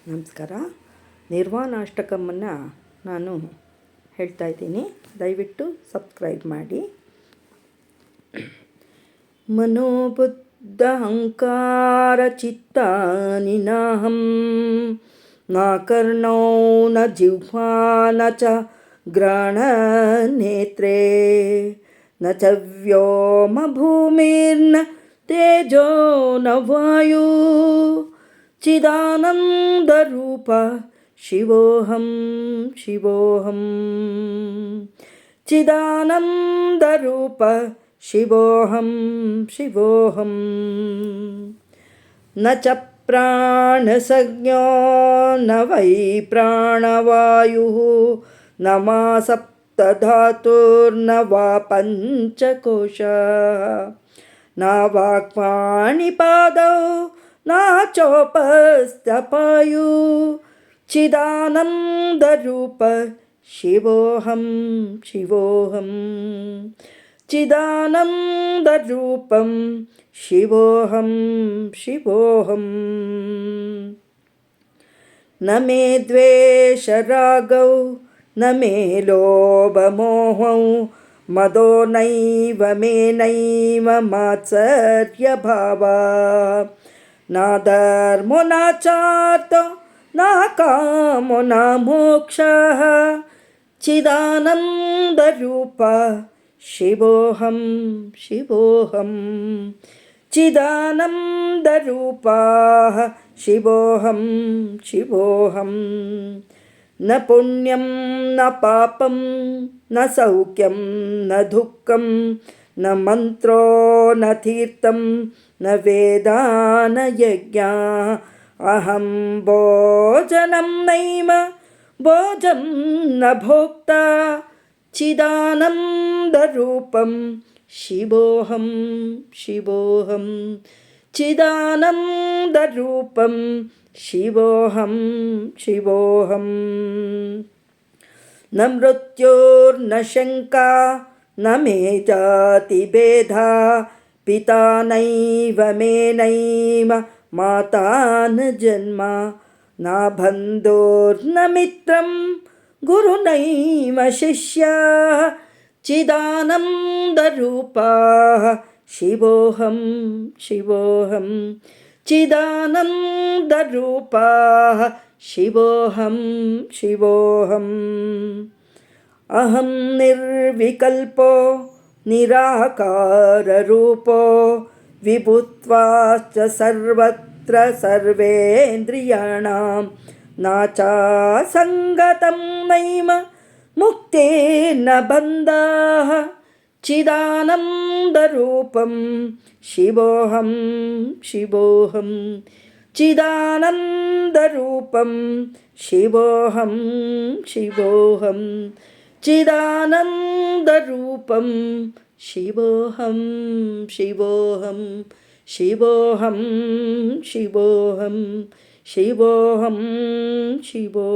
ನಮಸ್ಕಾರ. ನಿರ್ವಾಣಾಷ್ಟಕಮನ್ನು ನಾನು ಹೇಳ್ತಾ ಇದ್ದೀನಿ, ದಯವಿಟ್ಟು ಸಬ್ಸ್ಕ್ರೈಬ್ ಮಾಡಿ. ಮನೋಬುದ್ಧ ಅಹಂಕಾರ ಚಿತ್ತಾನಿ ನಾಹಂ ನ ಕರ್ಣೋ ನ ಜಿಹ್ವಾ ನ ಚ ಗ್ರಹಣ ನೇತ್ರೇ ನ ಚ ವ್ಯೋಮ ಭೂಮಿರ್ನ ತೇಜೋ ನ ವಾಯು ಚಿದಾನಂದರೂಪ ಶಿವೋಹಂ ಶಿವೋಹಂ ಚಿದಾನಂದರೂಪ ಶಿವೋಹಂ ಶಿವೋಹಂ ನ ಚ ಪ್ರಾಣಸಂಜ್ಞೋ ನ ವೈ ಪ್ರಾಣವಾಯುಃ ನ ಮಾ ಸಪ್ತಧಾತುರ್ನ ವಾ ಪಂಚಕೋಶಃ ನ ವಾಕ್ಪಾಣಿಪಾದೌ ನ ಚೋಪಸ್ಥಪಾಯು ಚಿದಾನಂದರೂಪ ಶಿವೋಹಂ ಶಿವೋಹಂ ಚಿದಾನಂದರೂಪಂ ಶಿವೋಹಂ ಶಿವೋಹಂ ನ ಮೇ ದ್ವೇಷರಾಗೌ ನ ಮೇ ಲೋಭಮೋಹೌ ಮದೋ ನೈವ ಮೇ ನೈವ ಮಾತ್ಸರ್ಯಭಾವ ನ ಧರ್ಮೋ ನ ಚಾರ್ಥೋ ನ ಕಾಮೋ ನ ಮೋಕ್ಷಃ ಚಿದಾನಂದರೂಪ ಶಿವೋಹಂ ಶಿವೋಹಂ ಚಿದಾನಂದರೂಪ ಶಿವೋಹಂ ಶಿವೋಹಂ ನ ಪುಣ್ಯಂ ನ ಪಾಪಂ ನ ಸೌಖ್ಯಂ ನ ದುಃಖಂ ನ ಮಂತ್ರೋ ನ ತೀರ್ಥಂ ನ ವೇದ ನ ಯಜ್ಞ ಅಹಂ ಭೋಜನಂ ನೈವ ಭೋಜಂ ನ ಭೋಕ್ತ ಚಿದಾನಂದರೂಪಂ ಶಿವೋಹಂ ಶಿವೋಹಂ ಚಿದಾನಂದರೂಪಂ ಶಿವೋಹಂ ಶಿವೋಹಂ ನ ಮೃತ್ಯುರ್ನ ಶಂಕಾ ನ ಮೇ ಜಾತಿಭೇದ ಪಿತಾ ನೈವ ಮೇ ನೈವ ಮಾತಾ ನ ಜನ್ಮ ನ ಬಂಧುರ್ನ ಮಿತ್ರಂ ಗುರು ನೈವ ಶಿಷ್ಯ ಚಿದಾನಂದರೂಪ ಶಿವೋಹಂ ಶಿವೋಹಂ ಚಿದಾನಂದರೂಪ ಶಿವೋಹಂ ಶಿವೋಹಂ ಅಹಂ ನಿರ್ವಿಕಲ್ಪೋ ನಿರಾಕಾರರೂಪೋ ವಿಭುತ್ವಾಶ್ಚ ಸರ್ವತ್ರ ಸರ್ವೇಂದ್ರಿಯಾಣಾಂ ನಾಚಾಸಂಗತಂ ನೈವ ಮುಕ್ತೇನ ಬಂಧಃ ಚಿದಾನಂದರೂಪಂ ಶಿವೋಹಂ ಶಿವೋಹಂ ಚಿದಾನಂದರೂಪಂ ಶಿವೋಹಂ ಶಿವೋಹಂ ಚಿದಾನಂದರೂಪಂ ಶಿವೋಹಂ ಶಿವೋಹಂ ಶಿವೋಹಂ ಶಿವೋಹಂ ಶಿವೋಹಂ ಶಿವೋ